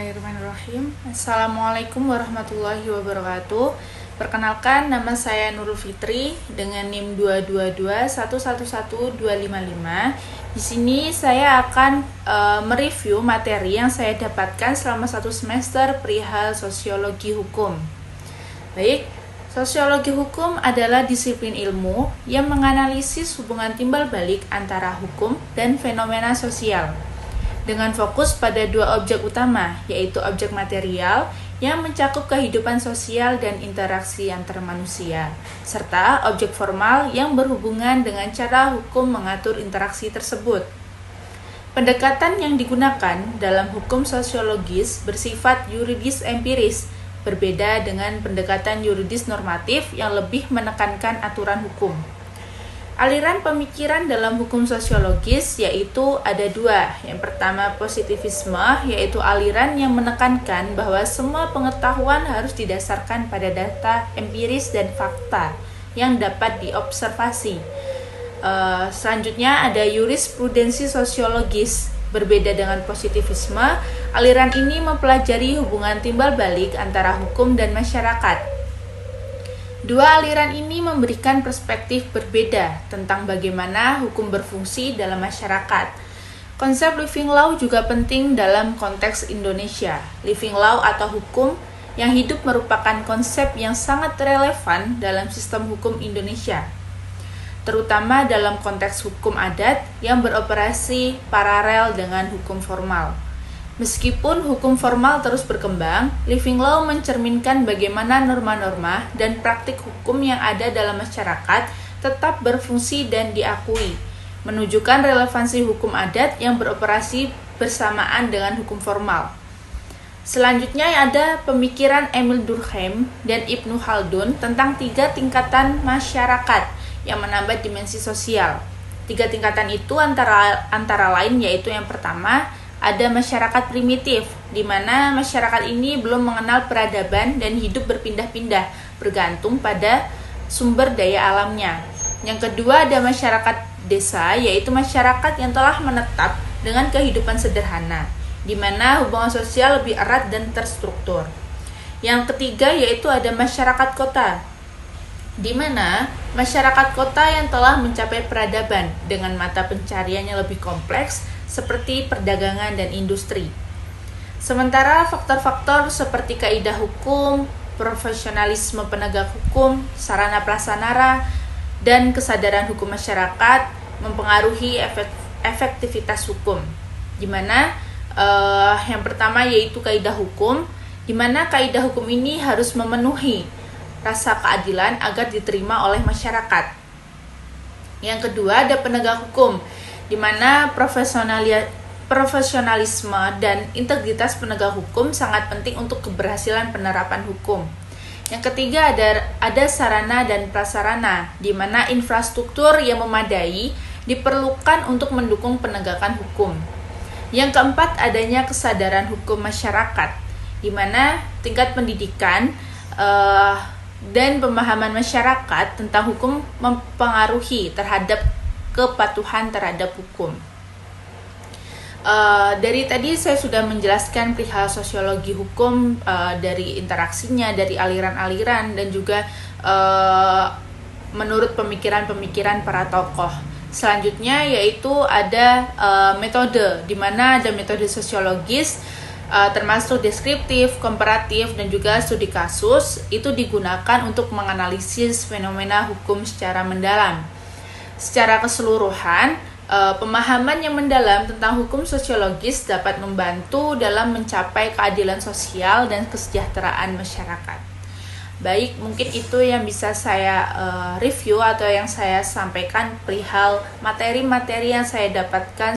Bismillahirrahmanirrahim. Assalamualaikum warahmatullahi wabarakatuh. Perkenalkan, nama saya Nurul Fitri dengan NIM 222111255. Di sini saya akan mereview materi yang saya dapatkan selama 1 semester perihal sosiologi hukum. Baik, sosiologi hukum adalah disiplin ilmu yang menganalisis hubungan timbal balik antara hukum dan fenomena sosial, dengan fokus pada 2 objek utama, yaitu objek material yang mencakup kehidupan sosial dan interaksi antar manusia, serta objek formal yang berhubungan dengan cara hukum mengatur interaksi tersebut. Pendekatan yang digunakan dalam hukum sosiologis bersifat yuridis empiris, berbeda dengan pendekatan yuridis normatif yang lebih menekankan aturan hukum. Aliran pemikiran dalam hukum sosiologis yaitu ada 2. Yang pertama, positivisme, yaitu aliran yang menekankan bahwa semua pengetahuan harus didasarkan pada data empiris dan fakta yang dapat diobservasi. Selanjutnya ada jurisprudensi sosiologis. Berbeda dengan positivisme, aliran ini mempelajari hubungan timbal balik antara hukum dan masyarakat. 2 aliran ini memberikan perspektif berbeda tentang bagaimana hukum berfungsi dalam masyarakat. Konsep living law juga penting dalam konteks Indonesia. Living law atau hukum yang hidup merupakan konsep yang sangat relevan dalam sistem hukum Indonesia, terutama dalam konteks hukum adat yang beroperasi paralel dengan hukum formal. Meskipun hukum formal terus berkembang, living law mencerminkan bagaimana norma-norma dan praktik hukum yang ada dalam masyarakat tetap berfungsi dan diakui, menunjukkan relevansi hukum adat yang beroperasi bersamaan dengan hukum formal. Selanjutnya ada pemikiran Emil Durkheim dan Ibnu Khaldun tentang 3 tingkatan masyarakat yang menambah dimensi sosial. 3 tingkatan itu antara lain yaitu yang pertama, ada masyarakat primitif, di mana masyarakat ini belum mengenal peradaban dan hidup berpindah-pindah, bergantung pada sumber daya alamnya. Yang kedua ada masyarakat desa, yaitu masyarakat yang telah menetap dengan kehidupan sederhana, di mana hubungan sosial lebih erat dan terstruktur. Yang ketiga yaitu ada masyarakat kota, di mana masyarakat kota yang telah mencapai peradaban dengan mata pencariannya lebih kompleks, seperti perdagangan dan industri. Sementara faktor-faktor seperti kaidah hukum, profesionalisme penegak hukum, sarana prasarana, dan kesadaran hukum masyarakat mempengaruhi efektivitas hukum. Di mana yang pertama yaitu kaidah hukum, di mana kaidah hukum ini harus memenuhi rasa keadilan agar diterima oleh masyarakat. Yang kedua ada penegak hukum, di mana profesionalisme dan integritas penegak hukum sangat penting untuk keberhasilan penerapan hukum. Yang ketiga ada sarana dan prasarana, di mana infrastruktur yang memadai diperlukan untuk mendukung penegakan hukum. Yang keempat adanya kesadaran hukum masyarakat, di mana tingkat pendidikan dan pemahaman masyarakat tentang hukum mempengaruhi terhadap kepatuhan terhadap hukum. Dari tadi saya sudah menjelaskan perihal sosiologi hukum, dari interaksinya, dari aliran-aliran, dan juga menurut pemikiran-pemikiran para tokoh. Selanjutnya yaitu ada metode, di mana ada metode sosiologis, termasuk deskriptif, komparatif, dan juga studi kasus, itu digunakan untuk menganalisis fenomena hukum secara mendalam. Secara keseluruhan, pemahaman yang mendalam tentang hukum sosiologis dapat membantu dalam mencapai keadilan sosial dan kesejahteraan masyarakat. Baik, mungkin itu yang bisa saya review atau yang saya sampaikan perihal materi-materi yang saya dapatkan